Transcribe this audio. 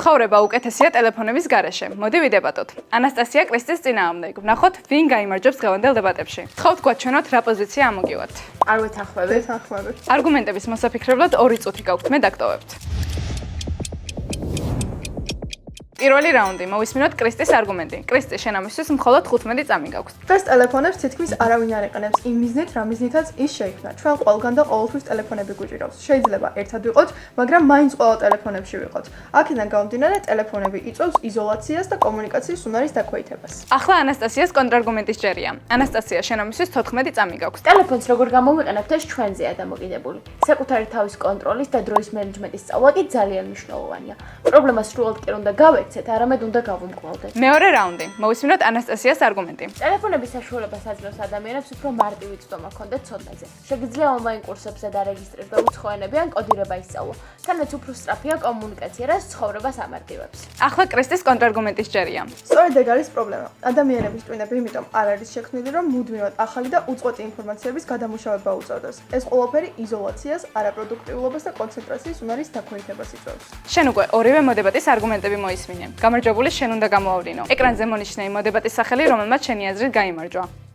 ცხოვრება უკეთესია ტელეფონების გარეშე. მოდი ვიდებატოთ. ანასტასია კრისტის წინააღმდეგ. ვნახოთ, ვინ გაიმარჯვებს დღევანდელ დებატებში. გთხოვთ გვაჩვენოთ რა პოზიცია ამოგივათ. არ ვეთანხმებით. არგუმენტების მოსაფიქრებლად 2 წუთი გაქვთ, მე დაგტოვებთ. პირველი რაუნდი. მოვისმინოთ კრისტის არგუმენტი. კრისტი, შენ ამისთვის მხოლოდ 15 წამი გაქვს. დღეს ტელეფონებს თითქმის არავინ არ იყენებს იმ მიზნით, რა მიზნითაც ის შეიქმნა. ჩვენ ყველგან და ყოველთვის ტელეფონები გვიჭირავს. შეიძლება ერთად ვიყოთ, მაგრამ მაინც ყველა ტელეფონებში ვიყოთ. აქედან გამომდინარე, ტელეფონები იწვევს იზოლაციას და კომუნიკაციის უნარის დაქვეითებას. ახლა ანასტასიას კონტრარგუმენტის ჭერია. ანასტასია, შენ ამისთვის 14 წამი გაქვს. ტელეფონს როგორ გამოვიყენებთ, ეს ჩვენზეა დამოკიდებული. საკუთარი თავის კონტროლის და დროის მენეჯმენტის სწავლა კი ძალიან მნიშვნელოვანია. პრობლემას სრულად კი უნდა გავეცეთ, არამედ უნდა გავუმკვლავდეთ. მეორე რაუნდი. მოვისმინოთ ანასტასიას არგუმენტი. ტელეფონების საშუალებას აძლევს ადამიანებს უფრო მარტივი წვდომა ჰქონდეთ ცოდნაზე. შეგიძლია ონლაინ კურსებზე დარეგისტრირდა უცხოენები ან კოდირება ისწავლო. თანაც უფრო სწრაფია კომუნიკაცია, რაც ცხოვრებას ამარტივებს. ახლა კრისტის კონტრარგუმენტის ჭერია. სწორედ ეგ არის პრობლემა. ადამიანების ტვინები იმიტომ არ არის შექმნილი, რომ მუდმივად ახალი და უწყვეტი ინფორმაციების გადამუშავება უწევდეს. ეს ყველაფერი იზოლაციას, არაპროდუქტიულობას და კონცენტრაციის უნარის დაქვეითებას იწვევს. შენ უკვე ორივე მოდებატის არგუმენტები მოისმინე. გამარჯვებული შენ უნდა გამოავლინო. ეკრანზე მონიშნე იმ მოდებატის სახელი, რომელმაც შენი აზრით გაიმარჯვა.